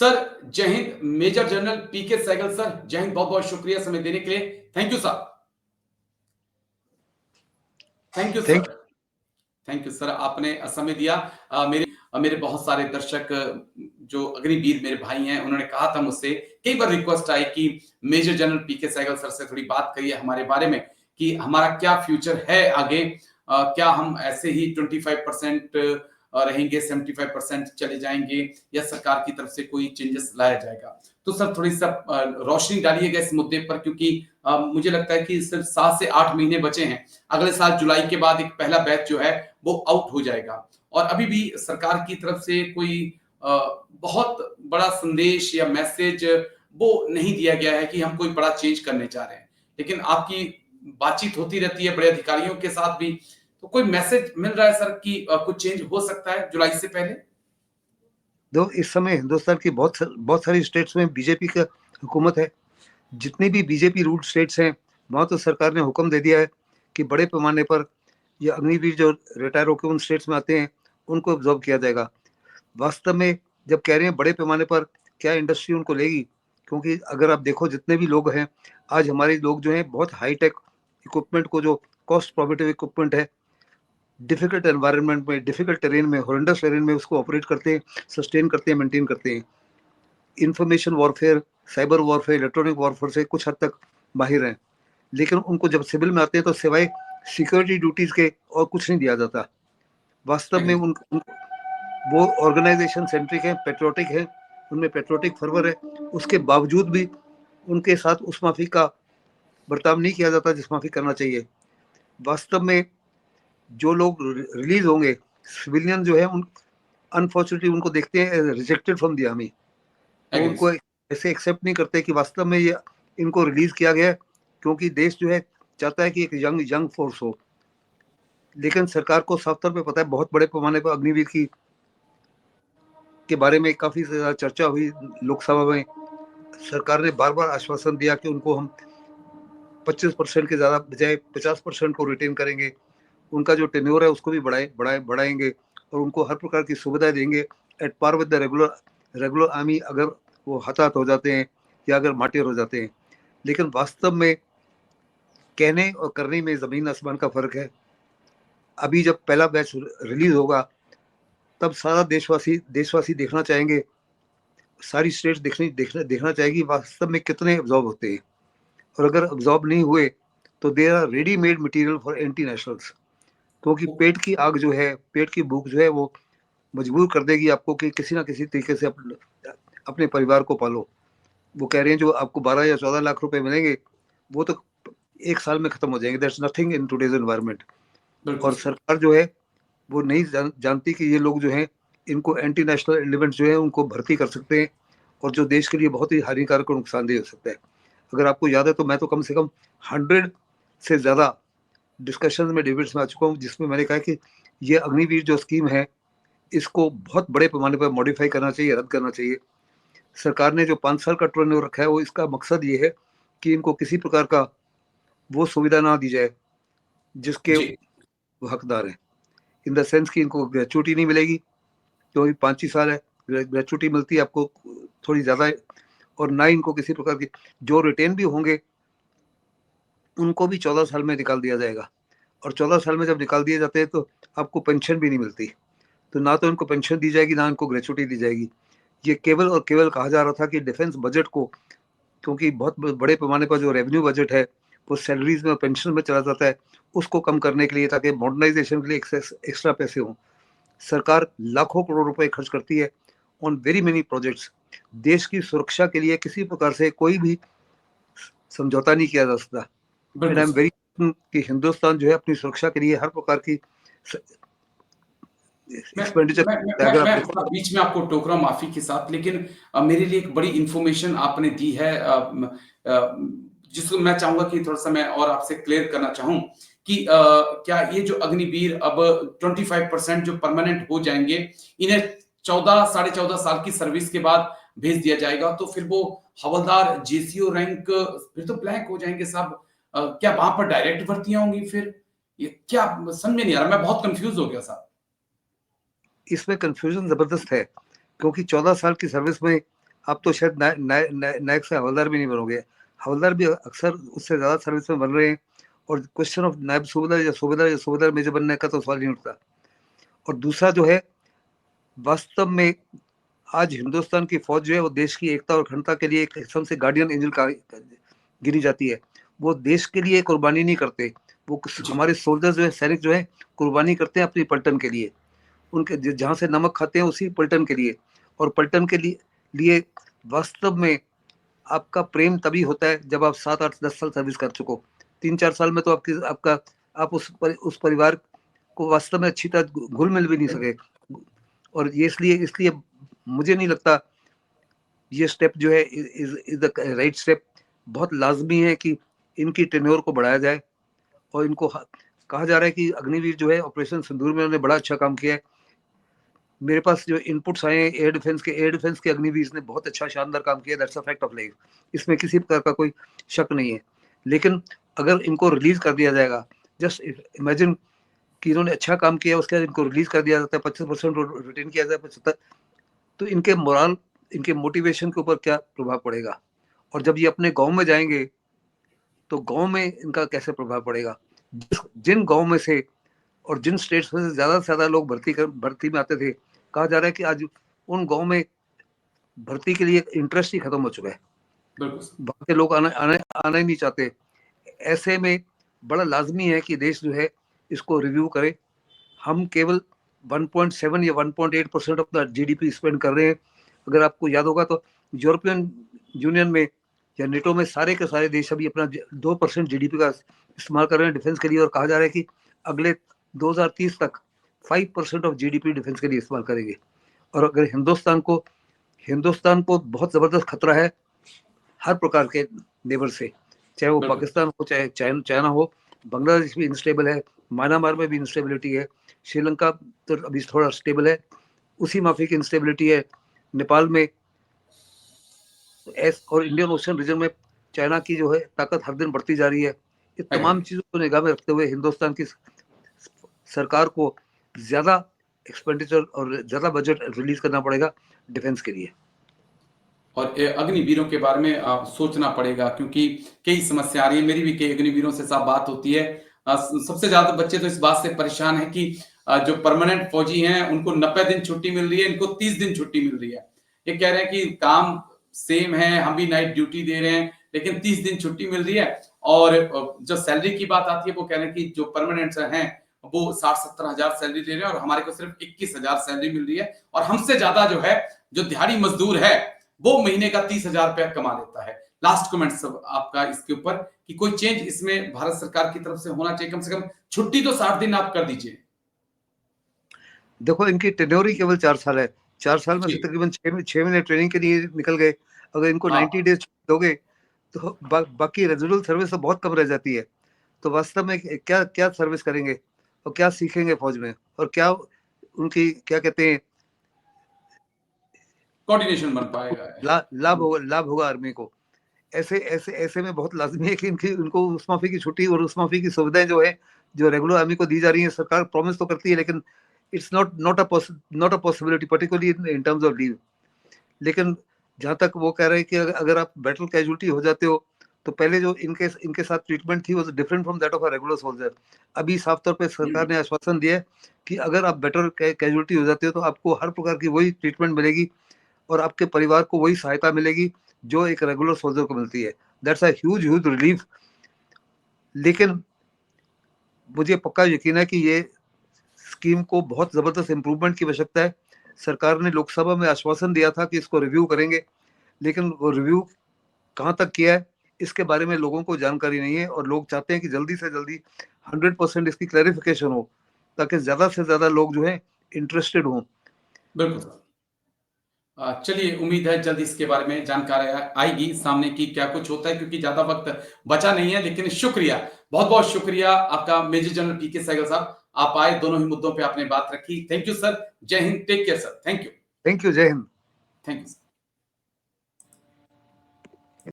Sir Jai Hind. Major general पीके Sehgal sir, Jai Hind. बहुत बहुत शुक्रिया समय देने के लिए। Thank you sir. Thank you thank sir. Thank you sir, आपने समय दिया। मेरे बहुत सारे दर्शक जो अग्निवीर मेरे भाई हैं, उन्होंने कहा था मुझसे, कई बार रिक्वेस्ट आई कि मेजर जनरल पीके सहगल सर से थोड़ी बात करिए हमारे बारे में कि हमारा क्या फ्यूचर है आगे। क्या हम ऐसे ही 25% रहेंगे, 75% चले जाएंगे, या सरकार की तरफ से कोई चेंजेस लाया जाएगा। तो सर थोड़ी सा रोशनी डालिएगा इस मुद्दे पर, क्योंकि मुझे लगता है कि सिर्फ 7 से 8 महीने बचे हैं। अगले साल जुलाई के बाद एक पहला बैच जो है वो आउट हो जाएगा, और अभी भी सरकार की तरफ से कोई बहुत बड़ा संदेश या मैसेज वो नहीं दिया गया है कि हम कोई बड़ा चेंज करने जा रहे हैं। लेकिन आपकी बातचीत होती रहती है बड़े अधिकारियों के साथ भी, तो कोई मैसेज मिल रहा है सर कि कुछ चेंज हो सकता है जुलाई से पहले? दो इस समय हिंदुस्तान की बहुत सारी स्टेट्स में बीजेपी का हुकूमत है। जितनी भी बीजेपी रूल्ड स्टेट्स हैं, वहाँ तो सरकार ने हुक्म दे दिया है कि बड़े पैमाने पर ये अग्निवीर जो रिटायर होकर उन स्टेट्स में आते हैं, उनको ऑब्जॉर्व किया जाएगा। वास्तव में जब कह रहे हैं बड़े पैमाने पर, क्या इंडस्ट्री उनको लेगी? क्योंकि अगर आप देखो जितने भी लोग हैं, आज हमारे लोग जो हैं बहुत हाईटेक इक्विपमेंट को, जो कॉस्ट प्रोहिबिटिव इक्विपमेंट है, डिफिकल्ट एनवायरनमेंट में, डिफिकल्ट टेरेन में, हॉरेंडस टेरेन में उसको ऑपरेट करते हैं, सस्टेन करते हैं, मेंटेन करते हैं। Information warfare, cyber warfare, electronic warfare से कुछ हद तक माहिर हैं, लेकिन उनको जब सिविल में आते हैं तो सिवाय सिक्योरिटी ड्यूटीज के और कुछ नहीं दिया जाता। वास्तव में वो ऑर्गेनाइजेशन सेंट्रिक है, पेट्रोटिक है, उनमें पेट्रोटिक फर्वर है। उसके बावजूद भी उनके साथ उस माफी का बर्ताव नहीं किया जाता जिस माफी करना चाहिए। वास्तव में जो लोग रिलीज होंगे, सिविलियन जो है, उन अनफॉर्चुनेटली उनको देखते हैं रिजेक्टेड फ्रॉम द आर्मी, तो उनको ऐसे एक्सेप्ट नहीं करते कि वास्तव में ये इनको रिलीज किया गया, क्योंकि देश जो है चाहता है कि एक यंग फोर्स हो। लेकिन सरकार को साफ तौर पे पता है, बहुत बड़े पैमाने पर अग्निवीर के बारे में काफी ज्यादा चर्चा हुई लोकसभा में। सरकार ने बार बार आश्वासन दिया कि उनको हम 25% के ज्यादा बजाय 50% को रिटेन करेंगे, उनका जो टेन्योर है उसको भी बढ़ाएंगे, और उनको हर प्रकार की सुविधाएं देंगे at par with the regular army, अगर वो हताहत हो जाते हैं या अगर मार्टियर हो जाते हैं। लेकिन वास्तव में कहने और करने में जमीन आसमान का फर्क है। अभी जब पहला बैच रिलीज होगा, तब सारा देशवासी देखना चाहेंगे, सारी स्टेट्स देखना चाहेगी वास्तव में कितने एब्जॉर्ब होते हैं। और अगर एब्जॉर्ब नहीं हुए तो there are readymade material for anti nationals, क्योंकि पेट की आग जो है, पेट की भूख जो है, वो मजबूर कर देगी आपको कि किसी ना किसी तरीके से अपने परिवार को पालो। वो कह रहे हैं जो आपको 12 या 14 लाख रुपए मिलेंगे, वो तो एक साल में खत्म हो जाएंगे। That's nothing in today's environment. और सरकार जो है वो नहीं जानती कि ये लोग जो हैं, इनको एंटी नेशनल एलिमेंट्स जो है उनको भर्ती कर सकते हैं, और जो देश के लिए बहुत ही हानिकारक और नुकसानदेह हो सकता है। अगर आपको याद है तो मैं तो कम से कम 100 से ज्यादा डिस्कशन में, डिबेट्स में आ चुका हूँ, जिसमें मैंने कहा कि ये अग्निवीर जो स्कीम है, इसको बहुत बड़े पैमाने पर मॉडिफाई करना चाहिए, रद्द करना चाहिए। सरकार ने जो 5 साल का टर्नओवर रखा है, वो इसका मकसद ये है कि इनको किसी प्रकार का वो सुविधा ना दी जाए जिसके वो हकदार हैं, इन द सेंस कि इनको ग्रेचुटी नहीं मिलेगी, क्योंकि 5 ही साल है, ग्रेचुटी मिलती है आपको थोड़ी ज्यादा है। और ना इनको किसी प्रकार की, जो रिटेन भी होंगे उनको भी 14 साल में निकाल दिया जाएगा, और 14 साल में जब निकाल दिए जाते हैं तो आपको पेंशन भी नहीं मिलती। तो ना तो इनको पेंशन दी जाएगी, ना इनको ग्रेचुटी दी जाएगी। ये केवल और केवल कहा जा रहा था कि डिफेंस बजट को, क्योंकि बहुत बड़े पैमाने पर जो रेवेन्यू बजट है वो सैलरीज में और पेंशन में चला जाता है, उसको कम करने के लिए, ताकि मॉडर्नाइजेशन के लिए एक्स्ट्रा पैसे हों। सरकार लाखों करोड़ रुपए खर्च करती है ऑन वेरी मेनी प्रोजेक्ट्स। देश की सुरक्षा के लिए किसी प्रकार से कोई भी समझौता नहीं किया जा सकता। एंड आई एम वेरी कि हिंदुस्तान जो है अपनी सुरक्षा के लिए हर प्रकार की एक्सपेंडिचर। मैं थोड़ा बीच में आपको टोक रहा हूं, माफी के साथ, लेकिन मेरे लिए एक बड़ी इंफॉर्मेशन आपने दी है, जिसको मैं चाहूंगा कि थोड़ा सा मैं और आपसे क्लियर करना चाहूं कि क्या ये जो अग्निवीर अब 25% जो परमानेंट हो जाएंगे, इन्हें 14-14.5 साल की सर्विस के बाद भेज दिया जाएगा, तो फिर वो हवलदार जेसीओ रैंक फिर तो ब्लैंक हो जाएंगे साहब। क्या वहां पर डायरेक्ट भर्तियां होंगी? फिर ये क्या, समझ में नहीं आ रहा, मैं बहुत कंफ्यूज हो गया साहब। इसमें कंफ्यूजन जबरदस्त है, क्योंकि 14 साल की सर्विस में आप तो शायद नायक से हवलदार भी नहीं बनोगे। हवलदार भी अक्सर उससे ज्यादा सर्विस में बन रहे हैं, और क्वेश्चन ऑफ नायब सूबेदार या सूबेदार मेजर बनने का तो सवाल नहीं उठता। और दूसरा जो है, वास्तव में आज हिंदुस्तान की फौज जो है वो देश की एकता और अखंडता के लिए एक किस्म से गार्डियन एंजल का गिनी जाती है। वो देश के लिए कुर्बानी नहीं करते, वो हमारे सोल्जर्स जो है, सैनिक जो है, कुर्बानी करते हैं अपनी पलटन के लिए, उनके जहाँ से नमक खाते हैं उसी पलटन के लिए। और पलटन के लिए वास्तव में आपका प्रेम तभी होता है जब आप 7, 8, 10 साल सर्विस कर चुको। 3-4 साल में तो आप उस परिवार को वास्तव में अच्छी तरह घुल मिल भी नहीं सके। और ये इसलिए मुझे नहीं लगता ये स्टेप जो है इज द राइट स्टेप। बहुत लाजमी है कि इनकी टेन्योर को बढ़ाया जाए। और इनको कहा जा रहा है कि अग्निवीर जो है ऑपरेशन सिंदूर में उन्होंने बड़ा अच्छा काम किया है। मेरे पास जो इनपुट्स आए हैं एयर डिफेंस के अग्निवीर ने बहुत अच्छा शानदार काम किया, that's a fact of life, इसमें किसी प्रकार का कोई शक नहीं है। लेकिन अगर इनको रिलीज कर दिया जाएगा, जस्ट इमेजिन कि इन्होंने अच्छा काम किया, उसके बाद इनको रिलीज कर दिया जाता है, 25% रिटेन किया जाए 75, तो इनके मोरल, इनके मोटिवेशन के ऊपर क्या प्रभाव पड़ेगा। और जब ये अपने गांव में जाएंगे तो गांव में इनका कैसे प्रभाव पड़ेगा। जिन गांव में से और जिन स्टेट्स में से ज्यादा लोग भर्ती में आते थे, कहा जा रहा है कि आज उन गांव में भर्ती के लिए इंटरेस्ट ही खत्म हो चुका है, वहां के लोग आना ही नहीं चाहते। ऐसे में बड़ा लाजमी है कि देश जो है इसको रिव्यू करे। हम केवल 1.7 या 1.8% अपना जीडीपी स्पेंड कर रहे हैं। अगर आपको याद होगा तो यूरोपियन यूनियन में या नेटो में सारे के सारे देश अभी अपना 2% जीडीपी का इस्तेमाल कर रहे हैं डिफेंस के लिए, और कहा जा रहा है कि अगले 2030 तक 5% ऑफ जीडीपी डिफेंस के लिए इस्तेमाल करेंगे। और अगर हिंदुस्तान को बहुत जबरदस्त खतरा है हर प्रकार के नेबर से, चाहे वो पाकिस्तान हो, चाहे चाइना हो, बांग्लादेश भी इंस्टेबल है, म्यांमार में भी इंस्टेबिलिटी है, श्रीलंका तो अभी थोड़ा स्टेबल है, उसी माफी की इंस्टेबिलिटी है नेपाल में, और इंडियन ओशन रीजन में चाइना की जो है ताकत हर दिन बढ़ती जा रही है। ये तमाम चीजों को निगाह में रखते हुए हिंदुस्तान की सरकार को ज्यादा एक्सपेंडिचर और ज्यादा बजट रिलीज करना पड़ेगा डिफेंस के लिए। और अग्निवीरों के बारे में सोचना पड़ेगा, क्योंकि कई समस्या आ रही है। मेरी भी कई अग्निवीरों से साफ बात होती है। सबसे ज्यादा बच्चे तो इस बात से परेशान है कि जो परमानेंट फौजी हैं उनको 90 दिन छुट्टी मिल रही है, इनको 30 दिन छुट्टी मिल रही है। ये कह रहे हैं कि काम सेम है, हम भी नाइट ड्यूटी दे रहे हैं, लेकिन 30 दिन छुट्टी मिल रही है। और जो सैलरी की बात आती है वो कह रहे हैं कि जो परमानेंट हैं वो 60-70 हजार सैलरी ले रहे हैं और हमारे को सिर्फ 21,000 सैलरी मिल रही है। और हमसे ज्यादा जो है जो दिहाड़ी मजदूर है वो महीने का 30,000 रुपया कमा लेता है। लास्ट कमेंट सब आपका इसके ऊपर कि कोई चेंज इसमें भारत सरकार की तरफ से होना चाहिए, कम से कम छुट्टी तो 60 दिन आप कर दीजिए। देखो इनकी टेन्योर ही केवल 4 साल है, 4 साल में से तकरीबन 6 महीने ट्रेनिंग के लिए निकल गए। अगर इनको 90 डेज दोगे तो बाकी रेजिडुअल सर्विस तो बहुत कम रह जाती है। तो वास्तव में क्या सर्विस करेंगे और क्या सीखेंगे फौज में, और क्या उनकी क्या कहते हैं कोऑर्डिनेशन बन पाएगा, लाभ होगा आर्मी को। ऐसे में बहुत लाजमी है कि इनको उस माफी की छुट्टी और उस माफी की सुविधाएं जो है जो रेगुलर आर्मी को दी जा रही है, सरकार प्रॉमिस तो करती है, लेकिन it's not a possibility particularly in terms of leave. लेकिन जहां तक वो कह रहे हैं कि अगर आप बैटल कैजुअलिटी हो जाते हो तो पहले जो इनके साथ ट्रीटमेंट थी वो different from that of a regular soldier. अभी साफ तौर पे सरकार ने आश्वासन दिया है कि अगर आप बैटल कैजुअलिटी हो जाते हो तो आपको हर प्रकार की वही ट्रीटमेंट मिलेगी और आपके परिवार को वही सहायता मिलेगी जो एक रेगुलर सोल्जर को मिलती है। That's a huge relief. लेकिन मुझे पक्का यकीन है कि ये स्कीम को बहुत जबरदस्त इंप्रूवमेंट की आवश्यकता है। सरकार ने लोकसभा में आश्वासन दिया था कि इसको रिव्यू करेंगे, लेकिन वो रिव्यू कहां तक किया है इसके बारे में लोगों को जानकारी नहीं है, और लोग चाहते हैं कि जल्दी से जल्दी 100% इसकी क्लैरिफिकेशन हो ताकि ज्यादा से ज्यादा लोग जो है इंटरेस्टेड हों। बिल्कुल। चलिए, उम्मीद है जल्द इसके बारे में जानकारी आएगी सामने कि क्या कुछ होता है, क्योंकि ज्यादा वक्त बचा नहीं है। लेकिन शुक्रिया, बहुत बहुत शुक्रिया आपका मेजर जनरल पीके सहगल साहब। आप आए, दोनों ही मुद्दों पे आपने बात रखी। Thank you sir, Jai Hind, take care sir, thank you. Thank you, Jai Hind. Thank you.